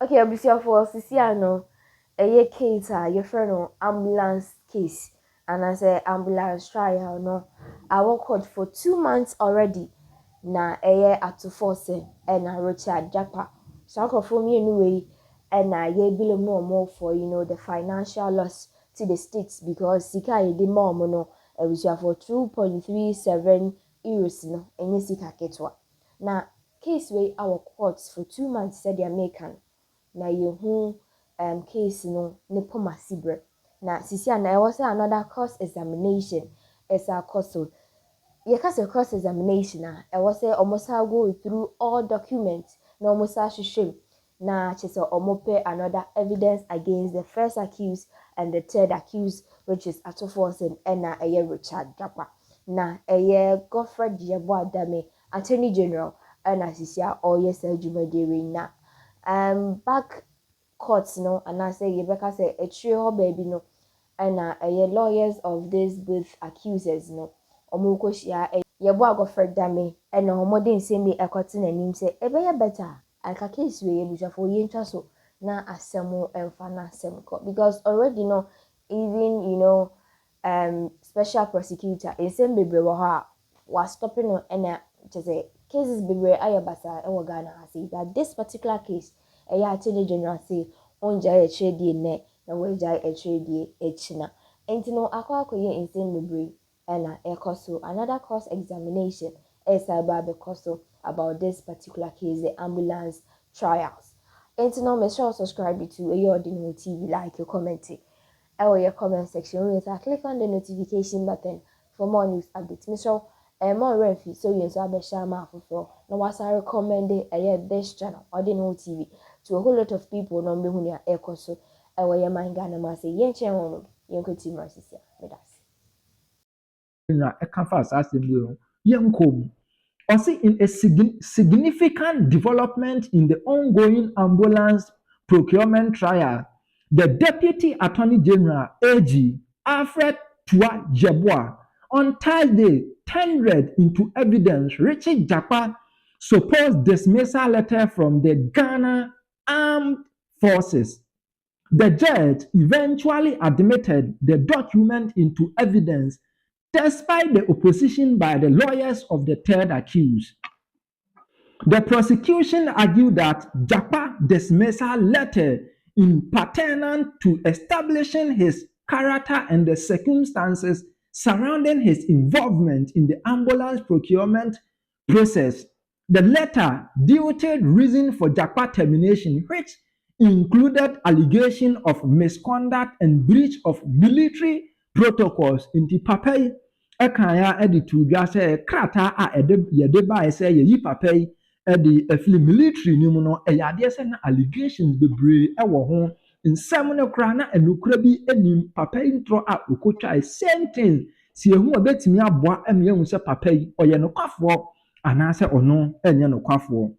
Okay, obviously for Sisiano, a case your friend no ambulance case and I say ambulance trial no. I worked for 2 months already. Na at to force and Richard Jakpa. So for me anyway and ye bill more for the financial loss to the states because sika ye di more no was for 2.37 euros no and sika ketwa. Na case way our courts for 2 months said the American na yehu case no ne poma sibre na sisi na e was another course examination is a course so yekase cross examination I was almost go through all documents na almost shame na chese omope another evidence against the first accused and the third accused which is Atoforsen and na Richard Jakpa na Godfrey Adame Attorney General and asisia all yes jumadiri na back courts no and I say Rebecca say a trio baby no and lawyers of this both accusers no omoko shia yebo Godfrey Dame and homodin say me ekoti nanim say ebeye better aka case we ebusafo yentwa so na asemo emfa na asem ko because already no even special prosecutor in same bebre wo ha was stopping no and just cases bebre ayabasa e wo Ghana say that this particular case Attorney General say onja e trade ne na weja e trade echina enti no akwakoye in same bebre and another course examination is about this particular case, the ambulance trials. And to know, make sure subscribe to AG Odame TV, like your commenting, or your comment section. Click on the notification button for more news updates. Make sure more refi so you have share my for. Now, was I recommend this channel Odame TV to a whole lot of people. No, be hunya ekoso. Your mind gana masi yen chen yen kuti marsisia. Na ekafas assembly yenkom also in a significant development in the ongoing ambulance procurement trial, the Deputy Attorney General AG Alfred Tua Jeboa on Thursday tendered into evidence Richard Jakpa supposed dismissal letter from the Ghana Armed Forces. The judge eventually admitted the document into evidence despite the opposition by the lawyers of the third accused. The prosecution argued that Jakpa's dismissal letter in pertinent to establishing his character and the circumstances surrounding his involvement in the ambulance procurement process. The letter detailed reason for Jakpa termination, which included allegation of misconduct and breach of military protocols in the papai ekanya editu dwa sɛ krata a yɛde bae sɛ yɛyi papai de afili military ni mu no ɛyɛ adeɛ sɛ na allegations bebree ɛwɔ ho nsɛm no koraa na enukura bi anim papai ntoro a okotwa same thing si ehu obetumi aboa ɛma ehu sɛ papai ɔyɛ nokwafoɔ anaasɛ ɔno ɛnyɛ nokwafoɔ.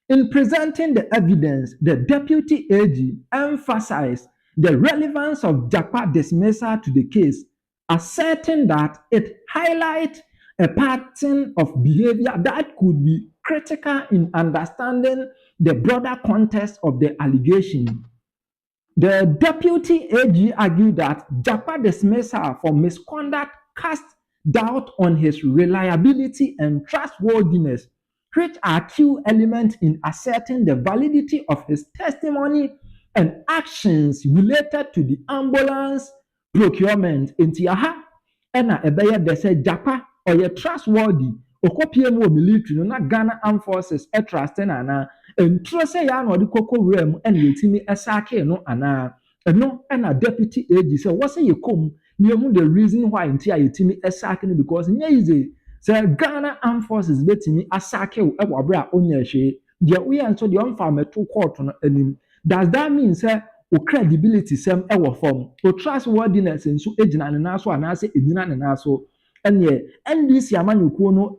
In presenting the evidence, the Deputy AG emphasized the relevance of Jakpa dismissal to the case, asserting that it highlights a pattern of behavior that could be critical in understanding the broader context of the allegation. The Deputy AG argued that Jakpa dismissal for misconduct cast doubt on his reliability and trustworthiness, which are key elements in asserting the validity of his testimony and actions related to the ambulance procurement. Inti aha ena ebeye dese Jakpa oye trustworthy okopie mu military no na Ghana Armed Forces trust na na entro se ya na odi koko wura mu ena yetimi esake no ana eno ena Deputy AG say what say yekom na emu the reason why nti a yetimi esake no because nye easy say Ghana Armed Forces betimi asake wo ewo abra a onya hwe de we nso de onfa meto court no anim. Does that mean say o credibility sem ewo form o trustworthiness nso ejina ne naso anase enyina ne naso ene NDC amanyukuo no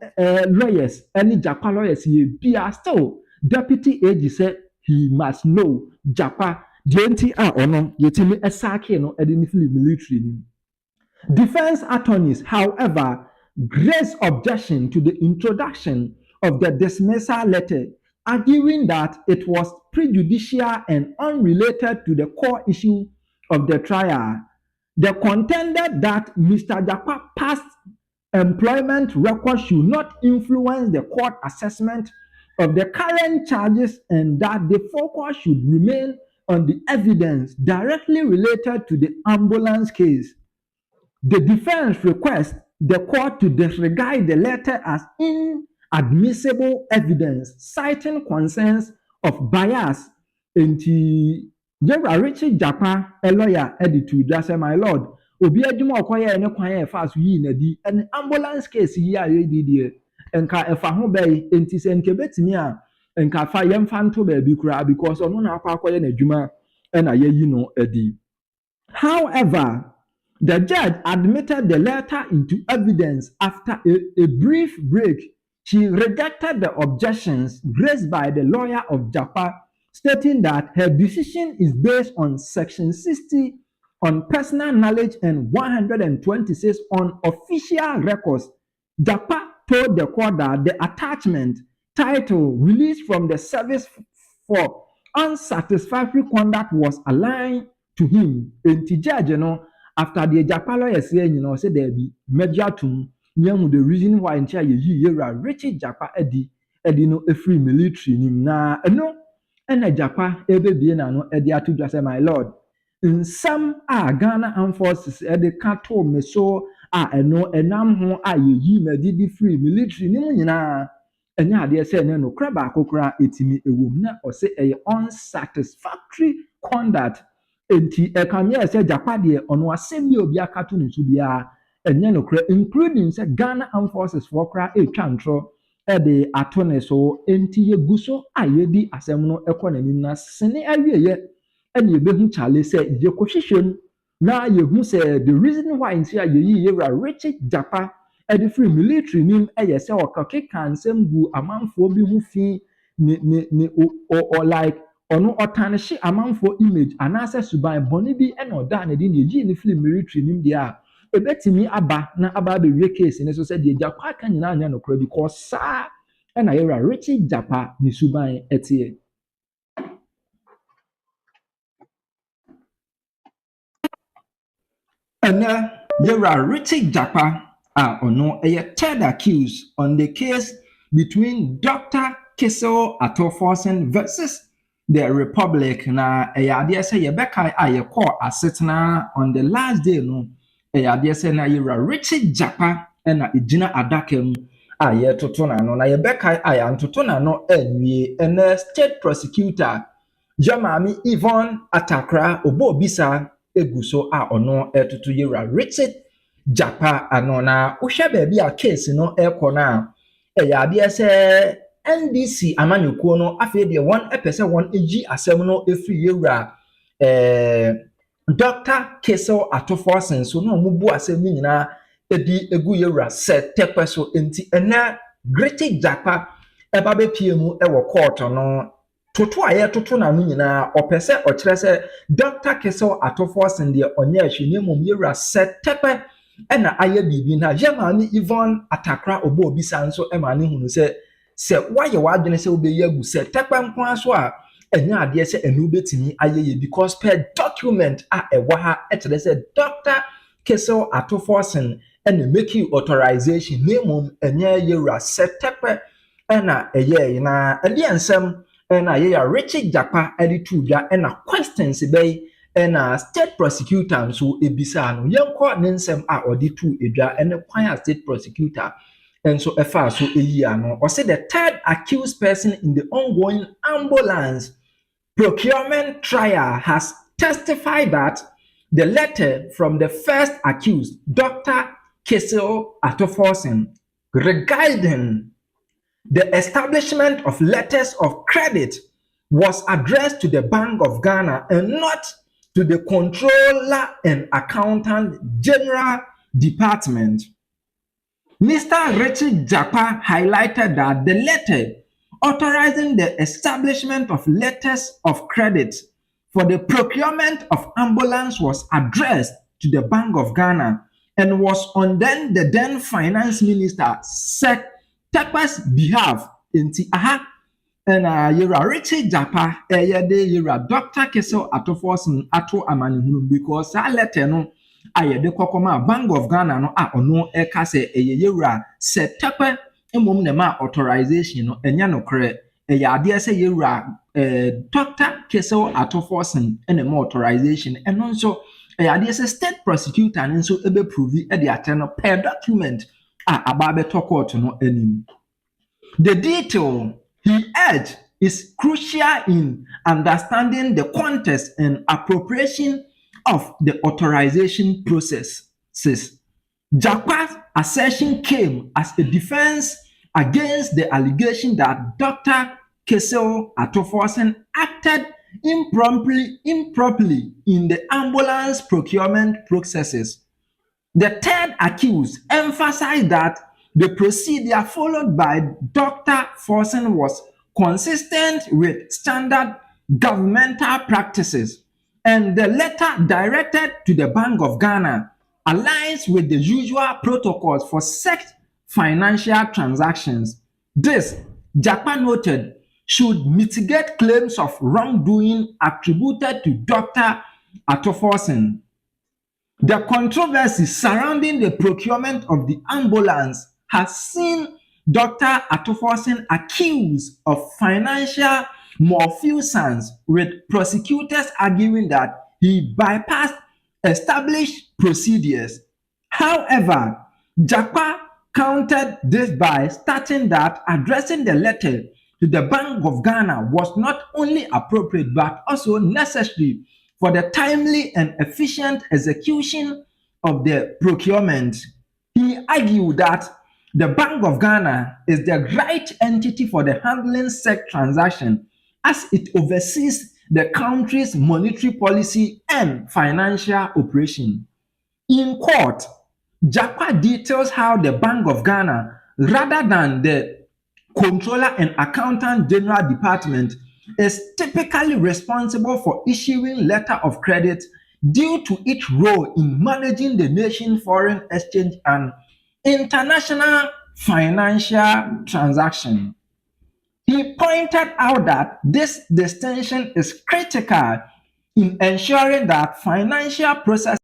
lawyers any Jakpa lawyers ye bia still Deputy AG say he must know Jakpa the enti a ono yetimi esake no ede ni military ni. Defense attorneys, however, raised objection to the introduction of the dismissal letter, arguing that it was prejudicial and unrelated to the core issue of the trial. They contended that Mr. Jakpa's past employment record should not influence the court assessment of the current charges and that the focus should remain on the evidence directly related to the ambulance case. The defense requests the court to disregard the letter as inadmissible evidence, citing concerns of bias. Enti Yewura Richard Jakpa, a lawyer, edited that say, my lord, obi adwuma okoye ne kwan e fa so yi na di an ambulance case yi a ye di die enka efa ho bai enti se nke betimi a enka fa yemfa nto ba bi kura because ono na akwa akoye na adwuma e na ye yi no adi. However, the judge admitted the letter into evidence after a brief break. She rejected the objections raised by the lawyer of Jakpa, stating that her decision is based on Section 60 on personal knowledge and 126 on official records. Jakpa told the court that the attachment title released from the service for unsatisfactory conduct was aligned to him. Enti judge no after the Jakpa lawyer say say there be media to the reason why ntia ye Yewura Richard Jakpa edi no free military nim na no ena Jakpa ebebie na no edi atudwa say my lord nsam a Ghana Armed Forces edi kato me so a eno enam ho a ye medidi free military nim nyina enya ade say ne no kra ba kokora etimi ewom na o say e unsatisfactory conduct. Enti ekamye say Jakpa de ono asem bi obi akato ne so bia enye no kra including say Ghana Armed Forces for kra etwa ntro e de ato ne so enti ye guso ayedi asem no ekọ nanim na sene awieye ene ye behu chale say ye kohwehwem na ye hu say the reason why ntia ye Yewura Richard Jakpa e de free military nim eye say okakeka ansem gu amanfo bi hu fi ne or like ono otanhye amanfo image anase suban boni bi ena oda na di ne yi ne free military nim dia ebetimi aba na aba be wie case ne so say de Jakpa kan nyina anya no kra because sa ena Yewura Richard Jakpa ne suban etie. Ena Yewura Richard Jakpa ono third accused on the case between Dr. Kissel Atoforsen versus the Republic. Na ade say yebeka call asetna on the last day no ade say na Yewura Richard Jakpa na ejina adakem toto na no na yebeka antoto na no anwie na state prosecutor Jamami Yvonne Atakra obobisa eguso ono toto Yewura Richard Jakpa anona uhwe ba bi a case no ekọ na ade say NDC amanyuko no afi de won epese won egi asem no efri Yewura Dr. Kissel Atoforsen so no mubu asem nyina edi egu Yewura set tepeso enti ena Richard Jakpa eba be pie mu ewo court no toto aye toto na no nyina opese o kire se Dr. Kissel Atoforsen de onye ahwene mum Yewura set tepe ena aye bibi na Yemani Yvonne Atakra obo obisa nso ema ne hunu se waye wadwene se obeye agu se tekpem kwa so a enya ade se enu betimi ayeye because per document ewa ha etere se Dr. Kissel Atoforsen ene make authorization nemum enya Yewura se tekpe ena eye na ade ensem ena Yewura Richard Jakpa ade tuja ena questions be ena state prosecutor so ebisa no yenko ne nsem odi tu edwa ene kwan state prosecutor. And so far so or say the third accused person in the ongoing ambulance procurement trial has testified that the letter from the first accused, Dr. Kissel Atoforsen, regarding the establishment of letters of credit was addressed to the Bank of Ghana and not to the Controller and Accountant General Department. Mr. Richard Jakpa highlighted that the letter authorizing the establishment of letters of credit for the procurement of ambulance was addressed to the Bank of Ghana and was on the then Finance Minister Sek Takpa's behalf. ɛna yɛwura Richard Jakpa ɛyɛ de yɛwura Dr. Kesel Atoforsen ato amanehunu because saa letter no a yɛde kɔkɔma Bank of Ghana no a ɔno ɛka sɛ ɛyɛ yɛwura sɛ tɛpɛ mmom na ma authorization no ɛnyɛ nokorɛ ɛyɛ adeɛ sɛ yɛwura Dr. Kesel Atoforsen ɛna ma authorization ɛno nso ɛyɛ adeɛ sɛ state prosecutor no nso ɛbɛprovi ɛde akyɛ no per document a aba abɛtɔ court no anim. The detail he urged is crucial in understanding the context and appropriation of the authorization processes. Jakpa's assertion came as a defense against the allegation that Dr. Kesel Atoforsen acted improperly in the ambulance procurement processes. The third accused emphasized that the procedure followed by Dr. Forsen was consistent with standard governmental practices, and the letter directed to the Bank of Ghana aligns with the usual protocols for such financial transactions. This, Jakpa noted, should mitigate claims of wrongdoing attributed to Dr. Atoforsen. The controversy surrounding the procurement of the ambulance has seen Dr. Atoforsen accused of financial malfeasance, with prosecutors arguing that he bypassed established procedures. However, Jakpa countered this by stating that addressing the letter to the Bank of Ghana was not only appropriate but also necessary for the timely and efficient execution of the procurement. He argued that the Bank of Ghana is the right entity for the handling such transaction as it oversees the country's monetary policy and financial operation. In court, Jakpa details how the Bank of Ghana, rather than the Controller and Accountant General Department, is typically responsible for issuing letter of credit due to its role in managing the nation's foreign exchange and international financial transaction. He pointed out that this distinction is critical in ensuring that financial processes